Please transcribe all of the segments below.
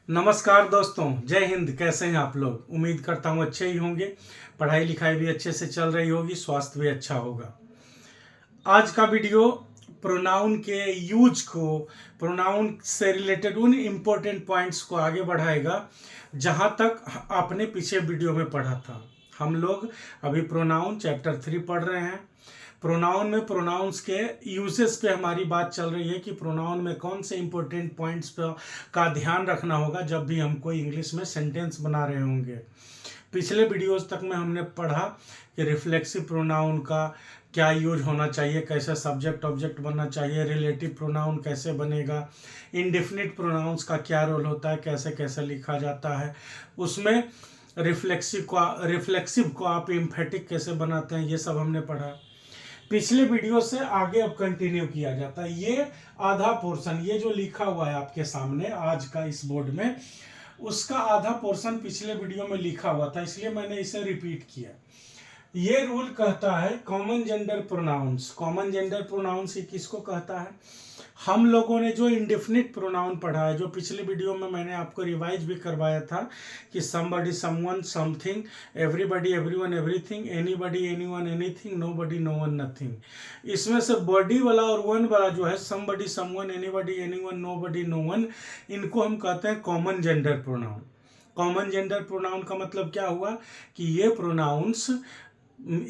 नमस्कार दोस्तों, जय हिंद। कैसे हैं आप लोग? उम्मीद करता हूँ अच्छे ही होंगे। पढ़ाई लिखाई भी अच्छे से चल रही होगी, स्वास्थ्य भी अच्छा होगा। आज का वीडियो प्रोनाउन के यूज को, प्रोनाउन से रिलेटेड उन इम्पोर्टेंट पॉइंट्स को आगे बढ़ाएगा जहाँ तक आपने पीछे वीडियो में पढ़ा था। हम लोग अभी प्रोनाउन चैप्टर 3 पढ़ रहे हैं। प्रोनाउन में प्रोनाउंस के यूजेस पे हमारी बात चल रही है कि प्रोनाउन में कौन से इंपॉर्टेंट पॉइंट्स पे का ध्यान रखना होगा जब भी हम कोई इंग्लिश में सेंटेंस बना रहे होंगे। पिछले वीडियोस तक में हमने पढ़ा कि रिफ्लेक्सिव प्रोनाउन का क्या यूज होना चाहिए, कैसे सब्जेक्ट ऑब्जेक्ट बनना चाहिए, रिलेटिव प्रोनाउन कैसे बनेगा, इंडेफिनिट प्रोनाउंस का क्या रोल होता है, कैसे कैसे लिखा जाता है, उसमें रिफ्लेक्सिव को आप एम्फेटिक कैसे बनाते हैं, ये सब हमने पढ़ा। पिछले वीडियो से आगे अब कंटिन्यू किया जाता है। ये आधा पोर्शन, ये जो लिखा हुआ है आपके सामने आज का इस बोर्ड में, उसका आधा पोर्शन पिछले वीडियो में लिखा हुआ था, इसलिए मैंने इसे रिपीट किया। ये रूल कहता है common gender pronounce. Common gender pronounce ये किसको कहता है? हम लोगों ने जो इंडेफिनिट प्रोनाउन पढ़ा है, जो पिछले वीडियो में मैंने आपको रिवाइज भी करवाया था कि somebody, someone, something, everybody, everyone, everything, anybody, anyone, anything, nobody, no one, nothing. इसमें से बॉडी वाला और वन वाला जो है, somebody, someone, anybody, anyone, nobody, no one, इनको हम कहते हैं common gender pronoun. Common gender pronoun का मतलब क्या हुआ कि ये प्रोनाउंस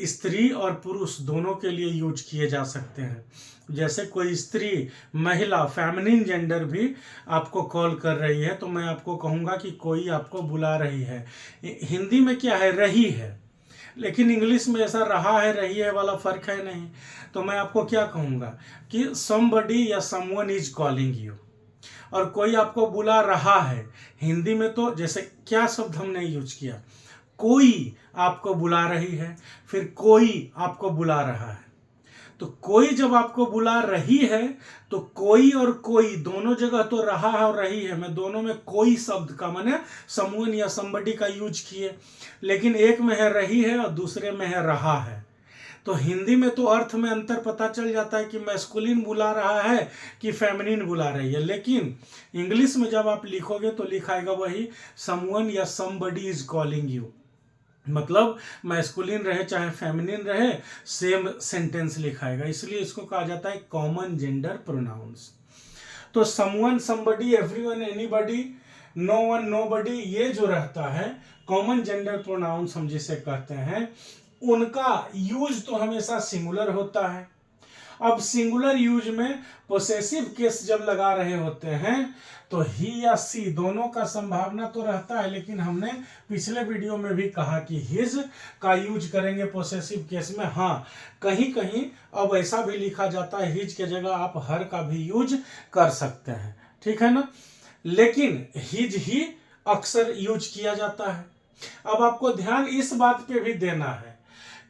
स्त्री और पुरुष दोनों के लिए यूज किए जा सकते हैं। जैसे कोई स्त्री, महिला, फेमिनिन जेंडर भी आपको कॉल कर रही है तो मैं आपको कहूँगा कि कोई आपको बुला रही है। हिंदी में क्या है? रही है, लेकिन इंग्लिश में ऐसा रहा है रही है वाला फर्क है नहीं। तो मैं आपको क्या कहूँगा कि समबडी या समवन इज कॉलिंग यू, और कोई आपको बुला रहा है। हिंदी में तो जैसे क्या शब्द हमने यूज किया, कोई आपको बुला रही है, फिर कोई आपको बुला रहा है। तो कोई जब आपको बुला रही है तो कोई और कोई दोनों जगह तो रहा है और रही है, मैं दोनों में कोई शब्द का मैंने समवन या समबडी का यूज किए, लेकिन एक में है रही है और दूसरे में है रहा है। तो हिंदी में तो अर्थ में अंतर पता चल जाता है कि मैस्कुलिन बुला रहा है कि फेमिनिन बुला रही है, लेकिन इंग्लिश में जब आप लिखोगे तो लिखाएगा वही समवन या समबडी इज कॉलिंग यू। मतलब मैस्कुलिन रहे चाहे फेमिनिन रहे, सेम सेंटेंस लिखाएगा, इसलिए इसको कहा जाता है कॉमन जेंडर प्रोनाउंस। तो someone, somebody, everyone, anybody, no one, nobody, ये जो रहता है कॉमन जेंडर प्रोनाउंस हम जिसे कहते हैं, उनका यूज तो हमेशा सिंगुलर होता है। अब सिंगुलर यूज में पोसेसिव केस जब लगा रहे होते हैं तो ही या सी दोनों का संभावना तो रहता है, लेकिन हमने पिछले वीडियो में भी कहा कि हिज का यूज करेंगे पोसेसिव केस में। हाँ, कहीं कहीं अब ऐसा भी लिखा जाता है हिज के जगह आप हर का भी यूज कर सकते हैं, ठीक है ना, लेकिन हिज ही अक्सर यूज किया जाता है। अब आपको ध्यान इस बात पे भी देना है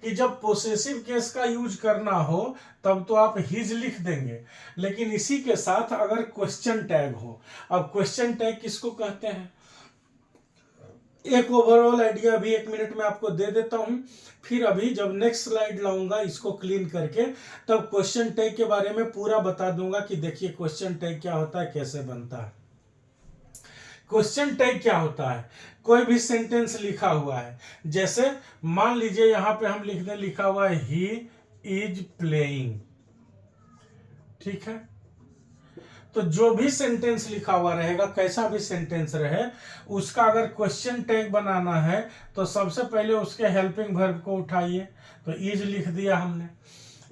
कि जब पोसेसिव केस का यूज करना हो तब तो आप हिज लिख देंगे, लेकिन इसी के साथ अगर क्वेश्चन टैग हो। अब क्वेश्चन टैग किसको कहते हैं? एक ओवरऑल आइडिया अभी 1 मिनट में आपको दे देता हूं, फिर अभी जब नेक्स्ट स्लाइड लाऊंगा इसको क्लीन करके तब क्वेश्चन टैग के बारे में पूरा बता दूंगा कि देखिए क्वेश्चन टैग क्या होता है, कैसे बनता है। क्वेश्चन टैग क्या होता है? कोई भी सेंटेंस लिखा हुआ है, जैसे मान लीजिए यहां पे हम लिखने लिखा हुआ है ही इज प्लेइंग, ठीक है, तो जो भी सेंटेंस लिखा हुआ रहेगा, कैसा भी सेंटेंस रहे, उसका अगर क्वेश्चन टैग बनाना है तो सबसे पहले उसके हेल्पिंग वर्ब को उठाइए, तो इज लिख दिया हमने।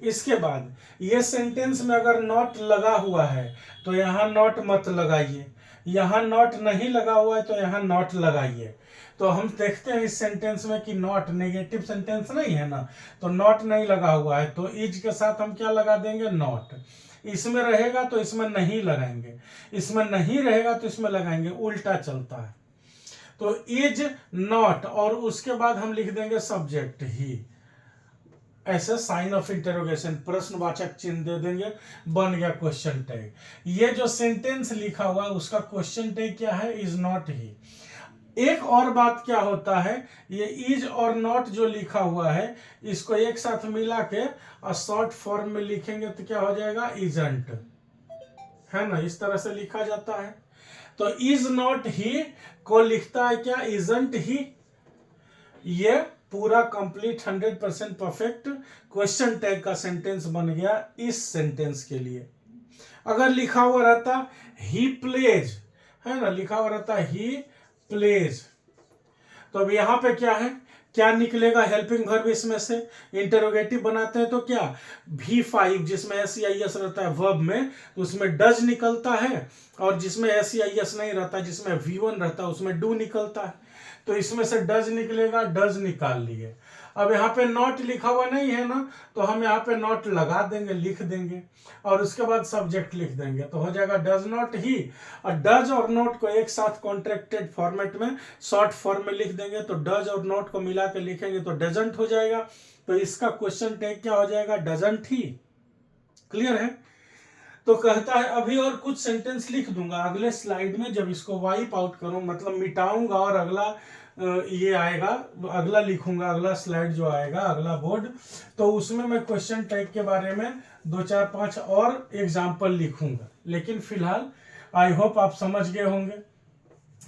इसके बाद ये सेंटेंस में अगर नॉट लगा हुआ है तो यहां नॉट मत लगाइए, यहां नॉट नहीं लगा हुआ है तो यहां नॉट लगाइए। तो हम देखते हैं इस सेंटेंस में कि नॉट नेगेटिव सेंटेंस नहीं है ना, तो नॉट नहीं लगा हुआ है तो इज के साथ हम क्या लगा देंगे? नॉट। इसमें रहेगा तो इसमें नहीं लगाएंगे, इसमें नहीं रहेगा तो इसमें लगाएंगे, उल्टा चलता है। तो इज नॉट और उसके बाद हम लिख देंगे सब्जेक्ट ही, ऐसे साइन ऑफ इंटरोगेशन, प्रश्नवाचक चिन्ह दे देंगे, बन गया क्वेश्चन टैग। ये जो सेंटेंस लिखा हुआ है उसका क्वेश्चन टैग क्या है? इज नॉट ही। एक और बात क्या होता है, ये इज और नॉट जो लिखा हुआ है इसको एक साथ मिला के शॉर्ट फॉर्म में लिखेंगे तो क्या हो जाएगा? इजंट, है ना, इस तरह से लिखा जाता है। तो इज नॉट ही को लिखता है क्या, इजंट ही। ये पूरा कंप्लीट 100% परफेक्ट क्वेश्चन टैग का सेंटेंस बन गया इस सेंटेंस के लिए। अगर लिखा हुआ रहता ही प्लेज, है ना, लिखा हुआ रहता ही प्लेज, तो अब यहां पे क्या है, क्या निकलेगा हेल्पिंग वर्ब इसमें से। इंटरोगेटिव बनाते हैं तो क्या, V5 जिसमें SEIS रहता है वर्ब में, तो उसमें डज निकलता है, और जिसमें SEIS नहीं रहता, जिसमें V1 रहता है, उसमें डू निकलता है। तो इसमें से डज निकलेगा, डज निकाल लिए। अब यहाँ पे नॉट लिखा हुआ नहीं है ना, तो हम यहाँ पे नॉट लगा देंगे, लिख देंगे, और उसके बाद सब्जेक्ट लिख देंगे, तो हो जाएगा डज नॉट ही। और डज और नॉट को एक साथ कॉन्ट्रैक्टेड फॉर्मेट में शॉर्ट फॉर्म में लिख देंगे, तो डज और नॉट को मिला के लिखेंगे तो डजंट हो जाएगा। तो इसका क्वेश्चन टैग क्या हो जाएगा, डजंट ही। क्लियर है। तो कहता है अभी और कुछ सेंटेंस लिख दूंगा अगले स्लाइड में, जब इसको वाइप आउट करूं, मतलब मिटाऊंगा, और अगला ये आएगा, अगला लिखूंगा, अगला स्लाइड जो आएगा, अगला बोर्ड, तो उसमें मैं क्वेश्चन टैग के बारे में 2 4 5 और एग्जाम्पल लिखूंगा। लेकिन फिलहाल आई होप आप समझ गए होंगे।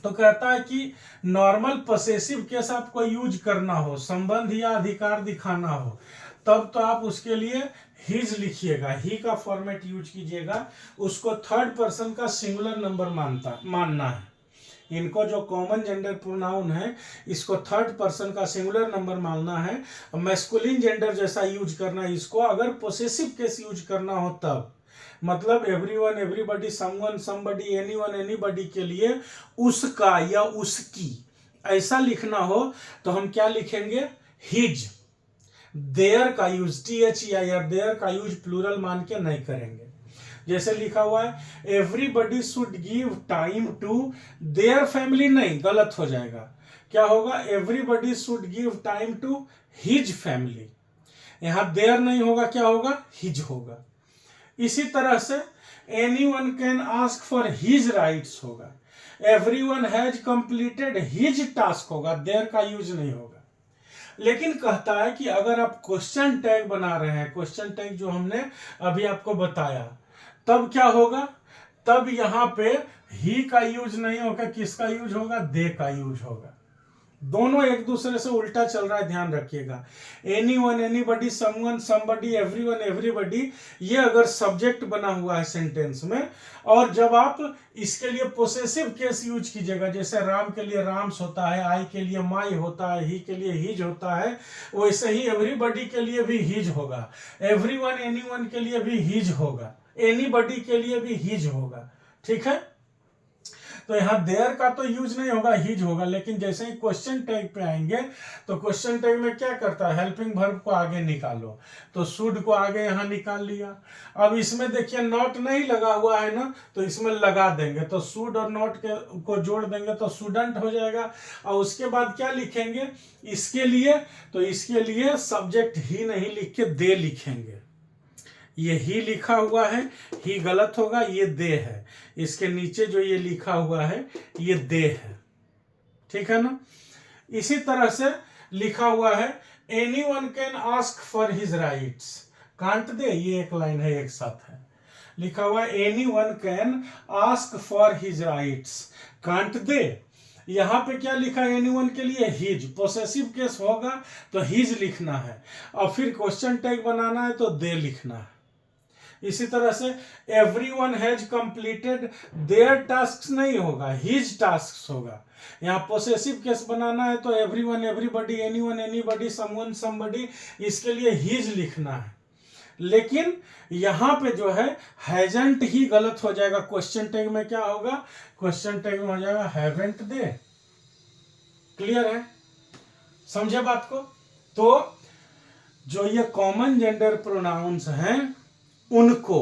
तो कहता है कि नॉर्मल पसेसिव केस आपको यूज करना हो, संबंध या अधिकार दिखाना हो, तब तो आप उसके लिए हिज लिखिएगा, ही का फॉर्मेट यूज कीजिएगा। उसको थर्ड पर्सन का सिंगुलर नंबर मानना है। इनको जो कॉमन जेंडर प्रोनाउन है, इसको थर्ड पर्सन का सिंगुलर नंबर मानना है। मैस्कुलिन जेंडर जैसा यूज करना है इसको, अगर पोसेसिव केस यूज करना हो तब। मतलब everyone, everybody, someone, somebody, anyone, anybody के लिए उसका या उसकी ऐसा लिखना हो तो हम क्या लिखेंगे, हिज। देयर का यूज, THEIR, देयर का यूज प्लूरल मान के नहीं करेंगे। जैसे लिखा हुआ है everybody should give time to their family, नहीं, गलत हो जाएगा। क्या होगा, everybody should give time to his family. यहां देयर नहीं होगा, क्या होगा, हिज होगा। इसी तरह से anyone can ask for his rights होगा, everyone has completed his task होगा, देयर का यूज नहीं होगा। लेकिन कहता है कि अगर आप क्वेश्चन टैग बना रहे हैं, क्वेश्चन टैग जो हमने अभी आपको बताया, तब क्या होगा, तब यहां पे ही का यूज नहीं होगा, किसका यूज होगा, दे का यूज होगा। दोनों एक दूसरे से उल्टा चल रहा है, ध्यान रखिएगा। Anyone, anybody, someone, somebody, everyone, everybody, ये अगर सब्जेक्ट बना हुआ है सेंटेंस में, और जब आप इसके लिए पोसेसिव केस यूज कीजिएगा, जैसे राम के लिए राम्स होता है, आई के लिए माई होता है, ही के लिए हिज होता है, वैसे ही एवरीबडी के लिए भी हिज होगा, एवरीवन, एनीवन के लिए भी हिज होगा, एनीबडी के लिए भी हिज होगा। ठीक है। तो यहाँ देयर का तो यूज नहीं होगा, हिज होगा। लेकिन जैसे ही क्वेश्चन टैग पे आएंगे तो क्वेश्चन टैग में क्या करता है, हेल्पिंग वर्ब को आगे निकालो, तो शुड को आगे यहाँ निकाल लिया। अब इसमें देखिए नॉट नहीं लगा हुआ है ना, तो इसमें लगा देंगे, तो शुड और नॉट को जोड़ देंगे तो स्टूडेंट हो जाएगा। और उसके बाद क्या लिखेंगे इसके लिए, तो इसके लिए सब्जेक्ट ही नहीं लिख के दे लिखेंगे। ये ही लिखा हुआ है, ही गलत होगा, ये दे है। इसके नीचे जो ये लिखा हुआ है ये दे है। ठीक है ना। इसी तरह से लिखा हुआ है anyone can ask for his rights, can't they, ये एक लाइन है, एक साथ है। लिखा हुआ है anyone can ask for his rights, can't they. यहां पे क्या लिखा है, एनीवन के लिए हिज, पोसेसिव केस होगा तो हिज लिखना है, और फिर क्वेश्चन टैग बनाना है तो दे लिखना है। इसी तरह से everyone has completed there task नहीं होगा, हिज टास्क होगा। यहाँ पोसेसिव केस बनाना है तो everyone, everybody, anyone, anybody, someone, somebody, इसके लिए हिज लिखना है। लेकिन यहां पे जो है हैजंट ही गलत हो जाएगा। क्वेश्चन टैग में क्या होगा, क्वेश्चन टैग में हो जाएगा हैवेंट दे। क्लियर है, समझे बात को। तो जो ये कॉमन जेंडर प्रोनाउंस हैं उनको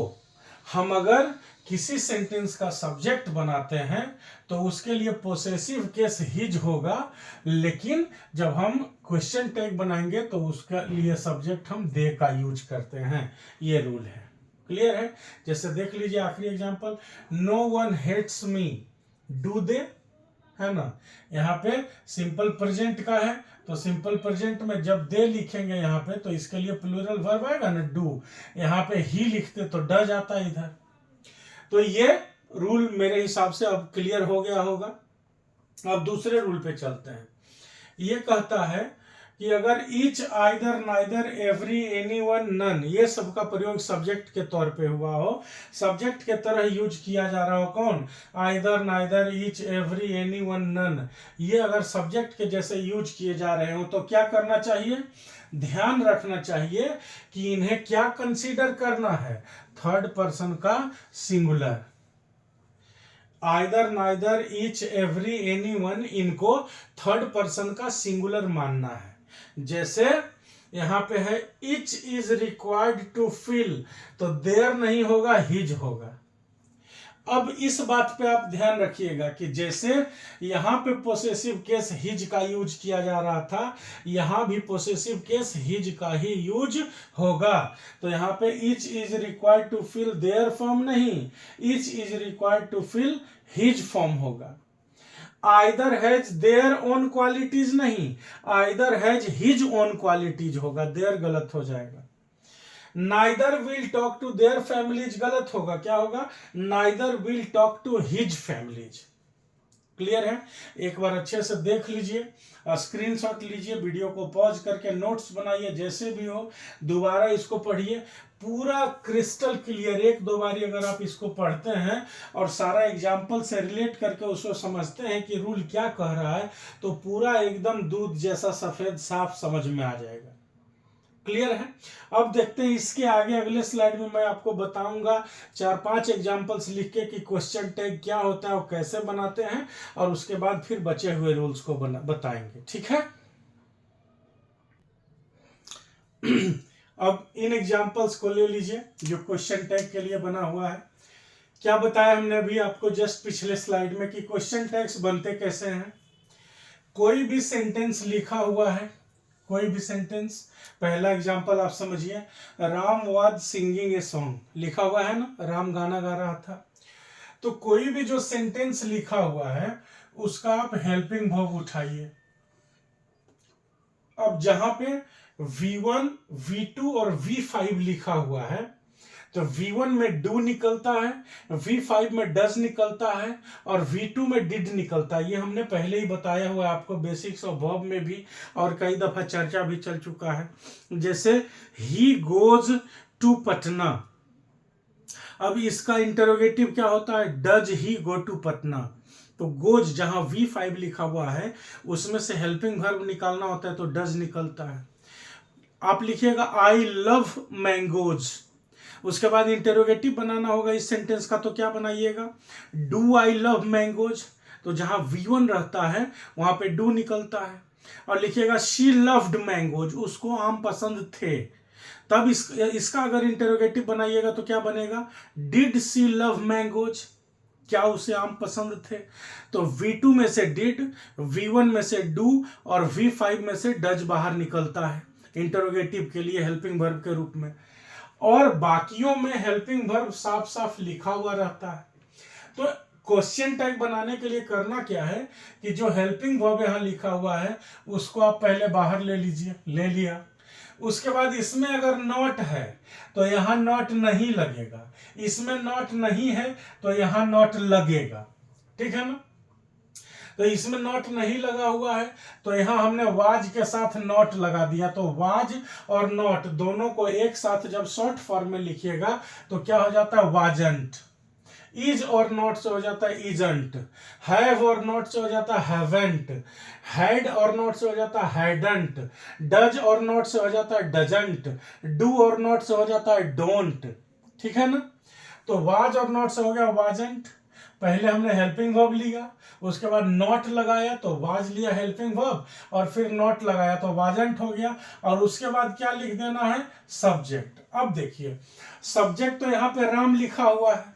हम अगर किसी सेंटेंस का सब्जेक्ट बनाते हैं तो उसके लिए पोसेसिव केस हिज होगा, लेकिन जब हम क्वेश्चन टैग बनाएंगे तो उसके लिए सब्जेक्ट हम दे का यूज करते हैं। ये रूल है। क्लियर है। जैसे देख लीजिए आखिरी example, no one hates me, do they, है ना। यहाँ पे सिंपल प्रेजेंट का है, तो सिंपल प्रेजेंट में जब दे लिखेंगे यहाँ पे तो इसके लिए प्लूरल वर्ब आएगा ना, डू। यहाँ पे ही लिखते तो डज आता इधर। तो ये रूल मेरे हिसाब से अब क्लियर हो गया होगा। अब दूसरे रूल पे चलते हैं। ये कहता है कि अगर each, either, neither, every, any one, none, ये सब का प्रयोग सब्जेक्ट के तौर पे हुआ हो, सब्जेक्ट के तरह यूज किया जा रहा हो, कौन, either, neither, each, every, any one, none, ये अगर सब्जेक्ट के जैसे यूज किए जा रहे हो तो क्या करना चाहिए, ध्यान रखना चाहिए कि इन्हें क्या कंसीडर करना है, थर्ड पर्सन का singular. Either, neither, each, every, any one, इनको थर्ड पर्सन का सिंगुलर मानना है। जैसे यहां पे है each is required to fill, तो देयर नहीं होगा, हिज होगा। अब इस बात पे आप ध्यान रखिएगा कि जैसे यहां पे पोसेसिव केस हिज का यूज किया जा रहा था, यहां भी पोसेसिव केस हिज का ही यूज होगा। तो यहां पे each is required to fill their form नहीं, each is required to fill his form होगा। Either has their own qualities नहीं, either has his own qualities होगा, देयर गलत हो जाएगा। Neither will talk to their families गलत होगा, क्या होगा, neither will talk to his families. Clear है? एक बार अच्छे से देख लीजिए, स्क्रीनशॉट लीजिए, वीडियो को पॉज करके नोट्स बनाइए, जैसे भी हो दोबारा इसको पढ़िए, पूरा क्रिस्टल क्लियर। एक दो बारी अगर आप इसको पढ़ते हैं और सारा एग्जाम्पल से रिलेट करके उसको समझते हैं कि रूल क्या कह रहा है, तो पूरा एकदम दूध जैसा सफेद साफ समझ में आ जाएगा। क्लियर है? अब देखते हैं इसके आगे अगले स्लाइड में मैं आपको बताऊंगा 4-5 एग्जांपल्स लिख के कि क्वेश्चन टैग क्या होता है और कैसे बनाते हैं, और उसके बाद फिर बचे हुए रूल्स को बताएंगे। ठीक है? अब इन एग्जांपल्स को ले लीजिए जो क्वेश्चन टैग के लिए बना हुआ है। क्या बताया हमने अभी आपको जस्ट पिछले स्लाइड में कि क्वेश्चन टैग्स बनते कैसे हैं। कोई भी सेंटेंस लिखा हुआ है, कोई भी सेंटेंस, पहला एग्जांपल आप समझिए, Ram was singing a song, लिखा हुआ है ना, राम गाना गा रहा था। तो कोई भी जो सेंटेंस लिखा हुआ है उसका आप हेल्पिंग वर्ब उठाइए। अब जहां पे V1, V2 और V5 लिखा हुआ है, तो V1 में डू निकलता है, V5 में डज निकलता है, और V2 में डिड निकलता है। ये हमने पहले ही बताया हुआ आपको बेसिक्स ऑफ वर्ब में भी, और कई दफा चर्चा भी चल चुका है। जैसे ही गोज टू पटना, अब इसका इंटरोगेटिव क्या होता है, does he go to Patna. तो गोज जहां V5 लिखा हुआ है उसमें से हेल्पिंग वर्ब निकालना होता है तो डज निकलता है। आप लिखिएगा आई लव मैंगोज, उसके बाद इंटरोगेटिव बनाना होगा इस सेंटेंस का, तो क्या बनाइएगा, डू आई लव मैंगोज, तो जहां V1 रहता है वहां पे डू निकलता है। और लिखिएगा शी लव्ड मैंगोज, उसको आम पसंद थे, तब इसका अगर इंटरोगेटिव बनाइएगा तो क्या बनेगा, डिड शी लव मैंगोज, क्या उसे आम पसंद थे। तो V2 में से डिड, V1 में से डू और V5 में से डज बाहर निकलता है इंटरोगेटिव के लिए हेल्पिंग वर्ब के रूप में, और बाकियों में हेल्पिंग वर्ब साफ साफ लिखा हुआ रहता है। तो क्वेश्चन टैग बनाने के लिए करना क्या है कि जो हेल्पिंग वर्ब यहां लिखा हुआ है उसको आप पहले बाहर ले लीजिए, ले लिया, उसके बाद इसमें अगर नॉट है तो यहां नॉट नहीं लगेगा, इसमें नॉट नहीं है तो यहां नॉट लगेगा। ठीक है ना? तो इसमें नॉट नहीं लगा हुआ है तो यहां हमने वाज के साथ नॉट लगा दिया, तो वाज और नॉट दोनों को एक साथ जब शॉर्ट फॉर्म में लिखिएगा तो क्या हो जाता है, वाजंट। इज और नॉट से हो जाता है इजंट, हैव और नॉट से हो जाता है हैवेंट, हैड और नॉट से हो जाता है हैडंट, डज और नॉट से हो जाता है डजंट, डू और नॉट से हो जाता है डोंट। ठीक है ना? तो वाज और नॉट से हो गया वाजंट, पहले हमने हेल्पिंग वर्ब लिया, उसके बाद नॉट लगाया तो वाज लिया हेल्पिंग वर्ब, और फिर नॉट लगाया तो वाजंट हो गया, और उसके बाद क्या लिख देना है, सब्जेक्ट। अब देखिए सब्जेक्ट तो यहाँ पे राम लिखा हुआ है,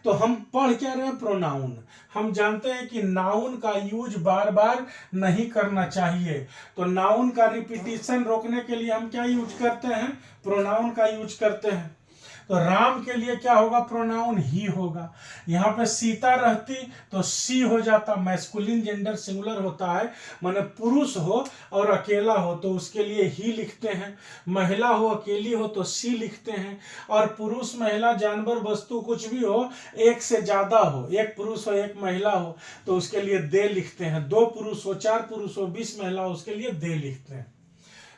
तो हम पढ़ क्या रहे हैं, प्रोनाउन। हम जानते हैं कि नाउन का यूज बार बार नहीं करना चाहिए, तो नाउन का रिपीटिशन रोकने के लिए हम क्या यूज करते हैं, प्रोनाउन का यूज करते हैं। तो राम के लिए क्या होगा, प्रोनाउन ही होगा। यहाँ पे सीता रहती तो सी हो जाता, मैस्कुलिन जेंडर सिंगुलर होता है, माने पुरुष हो और अकेला हो तो उसके लिए ही लिखते हैं, महिला हो अकेली हो तो सी लिखते हैं, और पुरुष महिला जानवर वस्तु कुछ भी हो, एक से ज्यादा हो, एक पुरुष हो एक महिला हो तो उसके लिए दे लिखते हैं, 2 पुरुष हो 4 पुरुष हो 20 महिला हो उसके लिए दे लिखते हैं।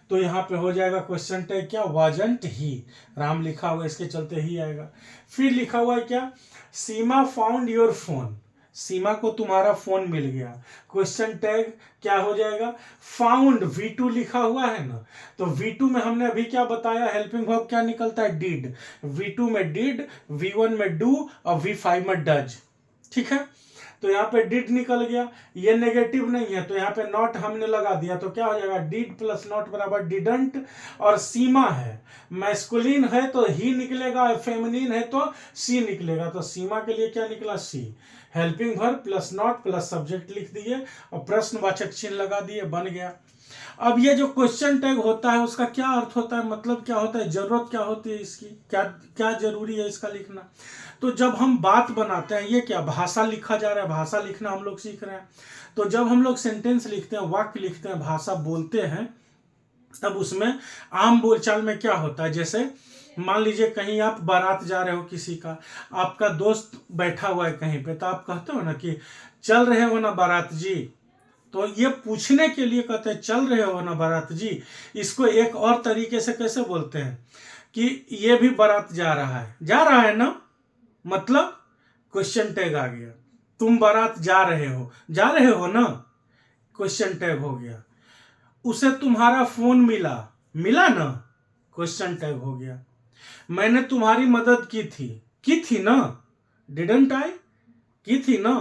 तो यहाँ पे हो जाएगा क्वेश्चन टैग क्या, वाजंट ही, राम लिखा हुआ इसके चलते ही आएगा। फिर लिखा हुआ है क्या, सीमा फाउंड योर फोन, सीमा को तुम्हारा फोन मिल गया, क्वेश्चन टैग क्या हो जाएगा, फाउंड, V2 लिखा हुआ है ना, तो V2 में हमने अभी क्या बताया, हेल्पिंग वर्ब क्या निकलता है, डिड, V2 में डिड, V1 में डू और V5 में डज, ठीक है। तो यहाँ पे डिड निकल गया, ये नेगेटिव नहीं है तो यहाँ पे नॉट हमने लगा दिया, तो क्या हो जाएगा, डिड प्लस नॉट बराबर डिडंट, और सीमा है, मैस्कुलिन है तो ही निकलेगा, फेमिनिन है तो सी निकलेगा, तो सीमा के लिए क्या निकला, C, helping verb plus not plus subject लिख दिए और प्रश्नवाचक चिन्ह लगा दिए, बन गया। अब ये जो क्वेश्चन टैग होता है उसका क्या अर्थ होता है, मतलब क्या होता है, जरूरत क्या होती है इसकी, क्या क्या जरूरी है इसका लिखना। तो जब हम बात बनाते हैं, ये क्या भाषा लिखा जा रहा है, भाषा लिखना हम लोग सीख रहे हैं, तो जब हम लोग सेंटेंस लिखते हैं, वाक्य लिखते हैं, भाषा बोलते हैं, तब उसमें आम बोलचाल में क्या होता है, जैसे मान लीजिए कहीं आप बारात जा रहे हो किसी का, आपका दोस्त बैठा हुआ है कहीं पे, तो आप कहते हो ना कि चल रहे हो ना बारात जी, तो ये पूछने के लिए कहते हैं चल रहे हो ना बारात जी। इसको एक और तरीके से कैसे बोलते हैं कि ये भी बारात जा रहा है ना, मतलब क्वेश्चन टैग आ गया, तुम बारात जा रहे हो ना, क्वेश्चन टैग हो गया। उसे तुम्हारा फोन मिला ना, क्वेश्चन टैग हो गया। मैंने तुम्हारी मदद की थी ना, डिडंट आई, की थी ना।